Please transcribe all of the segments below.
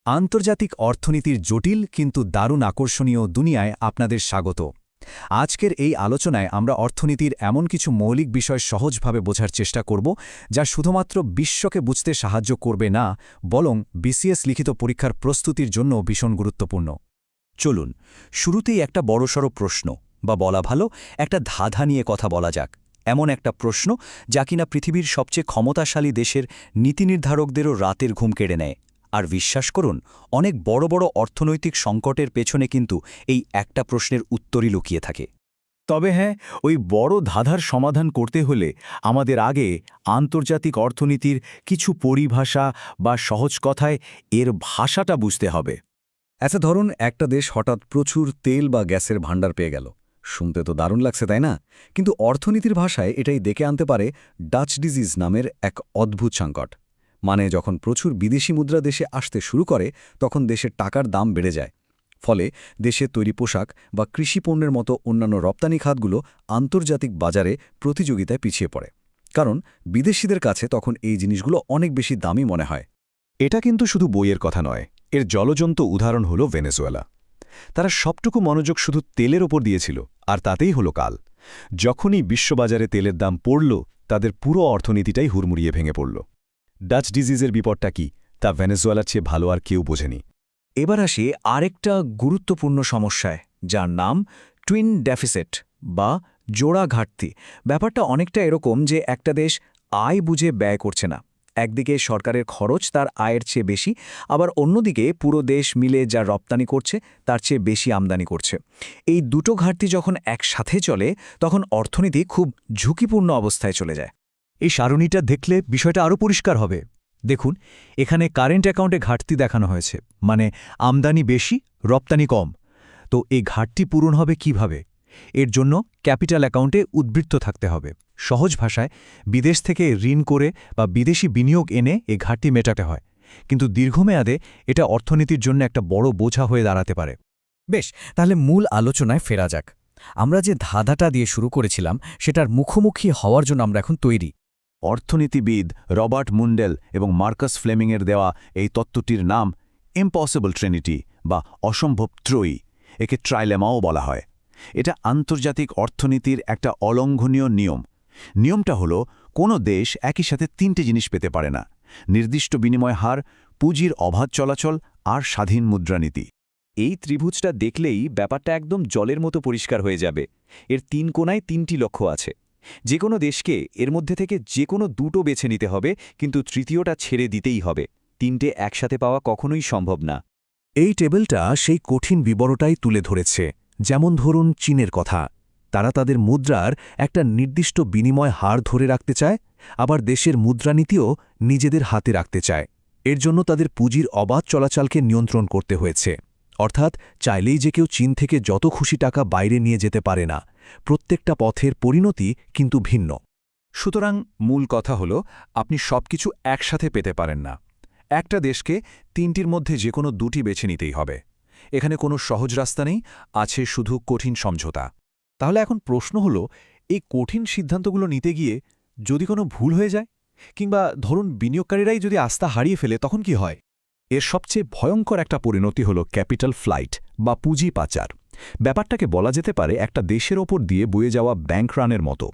আন্তর্জাতিক অর্থনীতির জটিল কিন্তু দারুণ আকর্ষণীয় দুনিয়ায় আপনাদের স্বাগত। আজকের এই আলোচনায় আমরা অর্থনীতির এমন কিছু মৌলিক বিষয় সহজভাবে বোঝার চেষ্টা করব যা শুধুমাত্র বিশ্বকে বুঝতে সাহায্য করবে না, বরং বিসিএস লিখিত পরীক্ষার প্রস্তুতির জন্য ভীষণ গুরুত্বপূর্ণ। চলুন শুরুতেই একটা বড়সড় প্রশ্ন বা বলা ভালো একটা ধাঁধা নিয়ে কথা বলা যাক। এমন একটা প্রশ্ন যা কিনা পৃথিবীর সবচেয়ে ক্ষমতাশালী দেশের নীতিনির্ধারকদেরও রাতের ঘুম কেড়ে নেয়। আর বিশ্বাস করুন, অনেক বড় বড় অর্থনৈতিক সংকটের পেছনে কিন্তু এই একটা প্রশ্নের উত্তরই লুকিয়ে থাকে। তবে হ্যাঁ, ওই বড় ধাঁধার সমাধান করতে হলে আমাদের আগে আন্তর্জাতিক অর্থনীতির কিছু পরিভাষা বা সহজ কথায় এর ভাষাটা বুঝতে হবে। আচ্ছা, ধরুন একটা দেশ হঠাৎ প্রচুর তেল বা গ্যাসের ভাণ্ডার পেয়ে গেল। শুনতে তো দারুণ লাগছে, তাই না? কিন্তু অর্থনীতির ভাষায় এটাই ডেকে আনতে পারে ডাচ ডিজিজ নামের এক অদ্ভুত সংকট। মানে যখন প্রচুর বিদেশি মুদ্রা দেশে আসতে শুরু করে, তখন দেশের টাকার দাম বেড়ে যায়। ফলে দেশের তৈরি পোশাক বা কৃষি পণ্যের মতো অন্যান্য রপ্তানি খাতগুলো আন্তর্জাতিক বাজারে প্রতিযোগিতায় পিছিয়ে পড়ে। কারণ বিদেশিদের কাছে তখন এই জিনিসগুলো অনেক বেশি দামি মনে হয়। এটা কিন্তু শুধু বইয়ের কথা নয়, এর জলজন্ত উদাহরণ হল ভেনেজুয়েলা। তারা সবটুকু মনোযোগ শুধু তেলের ওপর দিয়েছিল, আর তাতেই হলো কাল। যখনই বিশ্ববাজারে তেলের দাম পড়ল, তাদের পুরো অর্থনীতিটাই হুড়মুড়িয়ে ভেঙে পড়ল। ডাচ ডিজিজের বিপদটা কি, তা ভেনেজুয়েলার চেয়ে ভালো আর কেউ বোঝেনি। এবার আসি আরেকটা গুরুত্বপূর্ণ সমস্যায়, যার নাম টুইন ডেফিসিট বা জোড়া ঘাটতি। ব্যাপারটা অনেকটা এরকম যে একটা দেশ আয় বুঝে ব্যয় করছে না। একদিকে সরকারের খরচ তার আয়ের চেয়ে বেশি, আবার অন্যদিকে পুরো দেশ মিলে যা রপ্তানি করছে তার চেয়ে বেশি আমদানি করছে। এই দুটো ঘাটতি যখন একসাথে চলে, তখন অর্থনীতি খুব ঝুঁকিপূর্ণ অবস্থায় চলে যায়। এই সারণীটা দেখলে বিষয়টা আরও পরিষ্কার হবে। দেখুন, এখানে কারেন্ট অ্যাকাউন্টে ঘাটতি দেখানো হয়েছে, মানে আমদানি বেশি, রপ্তানি কম। তো এই ঘাটতি পূরণ হবে কিভাবে? এর জন্য ক্যাপিটাল অ্যাকাউন্টে উদ্বৃত্ত থাকতে হবে। সহজ ভাষায় বিদেশ থেকে ঋণ করে বা বিদেশি বিনিয়োগ এনে এ ঘাটতি মেটাতে হয়। কিন্তু দীর্ঘমেয়াদে এটা অর্থনীতির জন্য একটা বড় বোঝা হয়ে দাঁড়াতে পারে। বেশ, তাহলে মূল আলোচনায় ফেরা যাক। আমরা যে ধাঁধাটা দিয়ে শুরু করেছিলাম, সেটার মুখোমুখি হওয়ার জন্য আমরা এখন তৈরি। অর্থনীতিবিদ রবার্ট মুন্ডেল এবং মার্কাস ফ্লেমিংয়ের দেওয়া এই তত্ত্বটির নাম ইম্পসিবল ট্রিনিটি বা অসম্ভব ত্রয়ী। একে ট্রাইলেমাও বলা হয়। এটা আন্তর্জাতিক অর্থনীতির একটা অলঙ্ঘনীয় নিয়ম। নিয়মটা হলো, কোনো দেশ একই সাথে তিনটে জিনিস পেতে পারে না: নির্দিষ্ট বিনিময় হার, পুঁজির অবাধ চলাচল আর স্বাধীন মুদ্রানীতি। এই ত্রিভুজটা দেখলেই ব্যাপারটা একদম জলের মতো পরিষ্কার হয়ে যাবে। এর তিন কোণায় তিনটি লক্ষ্য আছে। যে কোনো দেশকে এর মধ্যে থেকে যে কোনো দুটো বেছে নিতে হবে, কিন্তু তৃতীয়টা ছেড়ে দিতেই হবে। তিনটে একসাথে পাওয়া কখনোই সম্ভব না। এই টেবিলটা সেই কঠিন বিবরটাই তুলে ধরেছে। যেমন ধরুন চীনের কথা। তারা তাদের মুদ্রার একটা নির্দিষ্ট বিনিময় হার ধরে রাখতে চায়, আবার দেশের মুদ্রানীতিও নিজেদের হাতে রাখতে চায়। এর জন্য তাদের পুঁজির অবাধ চলাচলকে নিয়ন্ত্রণ করতে হয়েছে। অর্থাৎ চাইলেই যে কেউ চীন থেকে যত খুশি টাকা বাইরে নিয়ে যেতে পারে না। প্রত্যেকটা পথের পরিণতি কিন্তু ভিন্ন। সুতরাং মূল কথা হল, আপনি সবকিছু একসাথে পেতে পারেন না। একটা দেশকে তিনটির মধ্যে যে কোনো দুটি বেছে নিতেই হবে। এখানে কোনো সহজ রাস্তা নেই, আছে শুধু কঠিন সমঝোতা। তাহলে এখন প্রশ্ন হল, এই কঠিন সিদ্ধান্তগুলো নিতে গিয়ে যদি কোনো ভুল হয়ে যায়, কিংবা ধরুন বিনিয়োগকারীরাই যদি আস্থা হারিয়ে ফেলে, তখন কি হয়? এর সবচেয়ে ভয়ঙ্কর একটা পরিণতি হল ক্যাপিটাল ফ্লাইট বা পুঁজি পাচার। ব্যাপারটাকে বলা যেতে পারে একটা দেশের ওপর দিয়ে বয়ে যাওয়া ব্যাংক রানের মতো।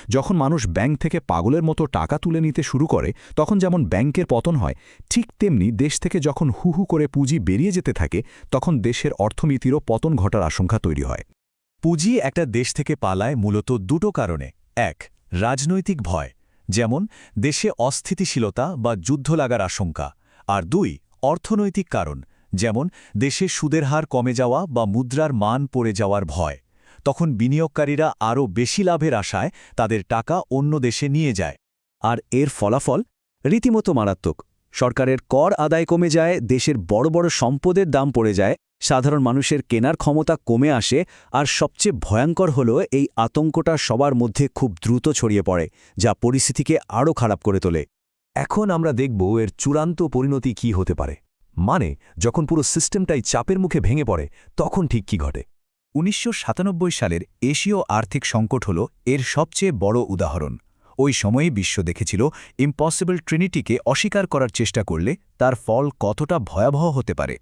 যখন মানুষ ব্যাংক থেকে পাগলের মতো টাকা তুলে নিতে শুরু করে, তখন যেমন ব্যাংকের পতন হয়, ঠিক তেমনি দেশ থেকে যখন হু হু করে পুঁজি বেরিয়ে যেতে থাকে, তখন দেশের অর্থনীতিরও পতন ঘটার আশঙ্কা তৈরি হয়। পুঁজি একটা দেশ থেকে পালায় মূলত দুটো কারণে। এক, রাজনৈতিক ভয়, যেমন দেশে অস্থিতিশীলতা বা যুদ্ধ লাগার আশঙ্কা। আর দুই, অর্থনৈতিক কারণ, যেমন দেশে সুদের হার কমে যাওয়া বা মুদ্রার মান পড়ে যাওয়ার ভয়। তখন বিনিয়োগকারীরা আরও বেশি লাভের আশায় তাদের টাকা অন্য দেশে নিয়ে যায়। আর এর ফলাফল রীতিমতো মারাত্মক। সরকারের কর আদায় কমে যায়, দেশের বড় বড় সম্পদের দাম পড়ে যায়, সাধারণ মানুষের কেনার ক্ষমতা কমে আসে, আর সবচেয়ে ভয়ঙ্কর হলো এই আতঙ্কটা সবার মধ্যে খুব দ্রুত ছড়িয়ে পড়ে, যা পরিস্থিতিকে আরও খারাপ করে তোলে। এখন আমরা দেখব এর চূড়ান্ত পরিণতি কি হতে পারে। মানে যখন পুরো সিস্টেমটাই চাপের মুখে ভেঙে পড়ে, তখন ঠিক কি ঘটে। ১৯৯৭ সালের এশীয় আর্থিক সংকট হল এর সবচেয়ে বড় উদাহরণ। ওই সময়েই বিশ্ব দেখেছিল ইম্পসিবল ট্রিনিটিকে অস্বীকার করার চেষ্টা করলে তার ফল কতটা ভয়াবহ হতে পারে।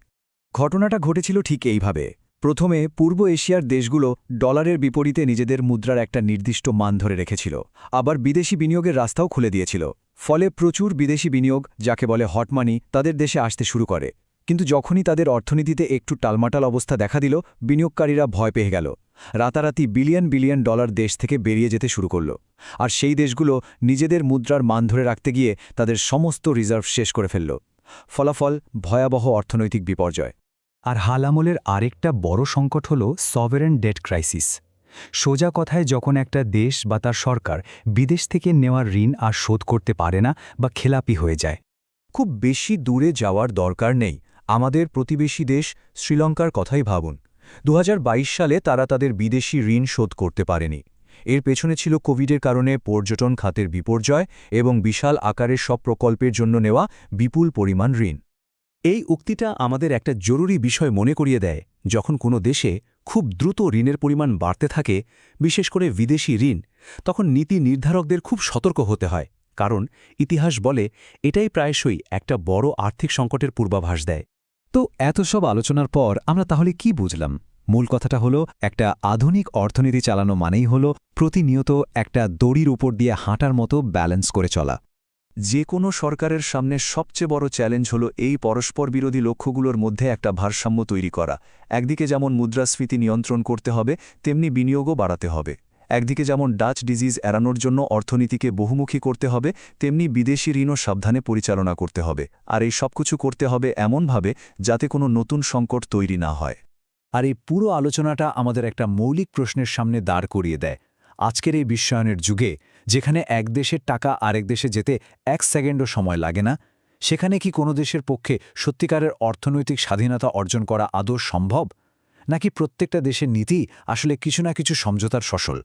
ঘটনাটা ঘটেছিল ঠিক এইভাবে। প্রথমে পূর্ব এশিয়ার দেশগুলো ডলারের বিপরীতে নিজেদের মুদ্রার একটা নির্দিষ্ট মান ধরে রেখেছিল, আবার বিদেশি বিনিয়োগের রাস্তাও খুলে দিয়েছিল। ফলে প্রচুর বিদেশি বিনিয়োগ, যাকে বলে হট মানি, তাদের দেশে আসতে শুরু করে। কিন্তু যখনই তাদের অর্থনীতিতে একটু টালমাটাল অবস্থা দেখা দিল, বিনিয়োগকারীরা ভয় পেয়ে গেল। রাতারাতি বিলিয়ন বিলিয়ন ডলার দেশ থেকে বেরিয়ে যেতে শুরু করল। আর সেই দেশগুলো নিজেদের মুদ্রার মান ধরে রাখতে গিয়ে তাদের সমস্ত রিজার্ভ শেষ করে ফেলল। ফলাফল ভয়াবহ অর্থনৈতিক বিপর্যয়। আর হাল আমলের আরেকটা বড় সংকট হল সভারেন ডেট ক্রাইসিস। সোজা কথায় যখন একটা দেশ বা তার সরকার বিদেশ থেকে নেওয়া ঋণ আর শোধ করতে পারে না বা খেলাপি হয়ে যায়। খুব বেশি দূরে যাওয়ার দরকার নেই, আমাদের প্রতিবেশী দেশ শ্রীলঙ্কার কথাই ভাবুন। 2022 সালে তারা তাদের বিদেশি ঋণ শোধ করতে পারেনি। এর পেছনে ছিল কোভিডের কারণে পর্যটন খাতের বিপর্যয় এবং বিশাল আকারের সব প্রকল্পের জন্য নেওয়া বিপুল পরিমাণ ঋণ। এই উক্তিটা আমাদের একটা জরুরি বিষয় মনে করিয়ে দেয়। যখন কোনো দেশে খুব দ্রুত ঋণের পরিমাণ বাড়তে থাকে, বিশেষ করে বিদেশি ঋণ, তখন নীতি নির্ধারকদের খুব সতর্ক হতে হয়। কারণ ইতিহাস বলে এটাই প্রায়শই একটা বড় আর্থিক সংকটের পূর্বাভাস দেয়। তো এত সব আলোচনার পর আমরা তাহলে কি বুঝলাম? মূল কথাটা হলো, একটা আধুনিক অর্থনীতি চালানো মানেই হলো প্রতিনিয়ত একটা দড়ির উপর দিয়ে হাঁটার মতো ব্যালেন্স করে চলা। যে কোনো সরকারের সামনে সবচেয়ে বড় চ্যালেঞ্জ হলো এই পরস্পর বিরোধী লক্ষ্যগুলোর মধ্যে একটা ভারসাম্য তৈরি করা। একদিকে যেমন মুদ্রাস্ফীতি নিয়ন্ত্রণ করতে হবে, তেমনি বিনিয়োগও বাড়াতে হবে। একদিকে যেমন ডাচ ডিজিজ এড়ানোর জন্য অর্থনীতিকে বহুমুখী করতে হবে, তেমনি বিদেশি ঋণও সাবধানে পরিচালনা করতে হবে। আর এই সবকিছু করতে হবে এমনভাবে যাতে কোনো নতুন সংকট তৈরি না হয়। আর এই পুরো আলোচনাটা আমাদের একটা মৌলিক প্রশ্নের সামনে দাঁড় করিয়ে দেয়। আজকের এই বিশ্বায়নের যুগে, যেখানে এক দেশের টাকা আরেক দেশে যেতে 1 সেকেন্ডও সময় লাগে না, সেখানে কি কোনো দেশের পক্ষে সত্যিকারের অর্থনৈতিক স্বাধীনতা অর্জন করা আদৌ সম্ভব? নাকি প্রত্যেকটা দেশের নীতি আসলে কিছু না কিছু সমঝোতার ফসল?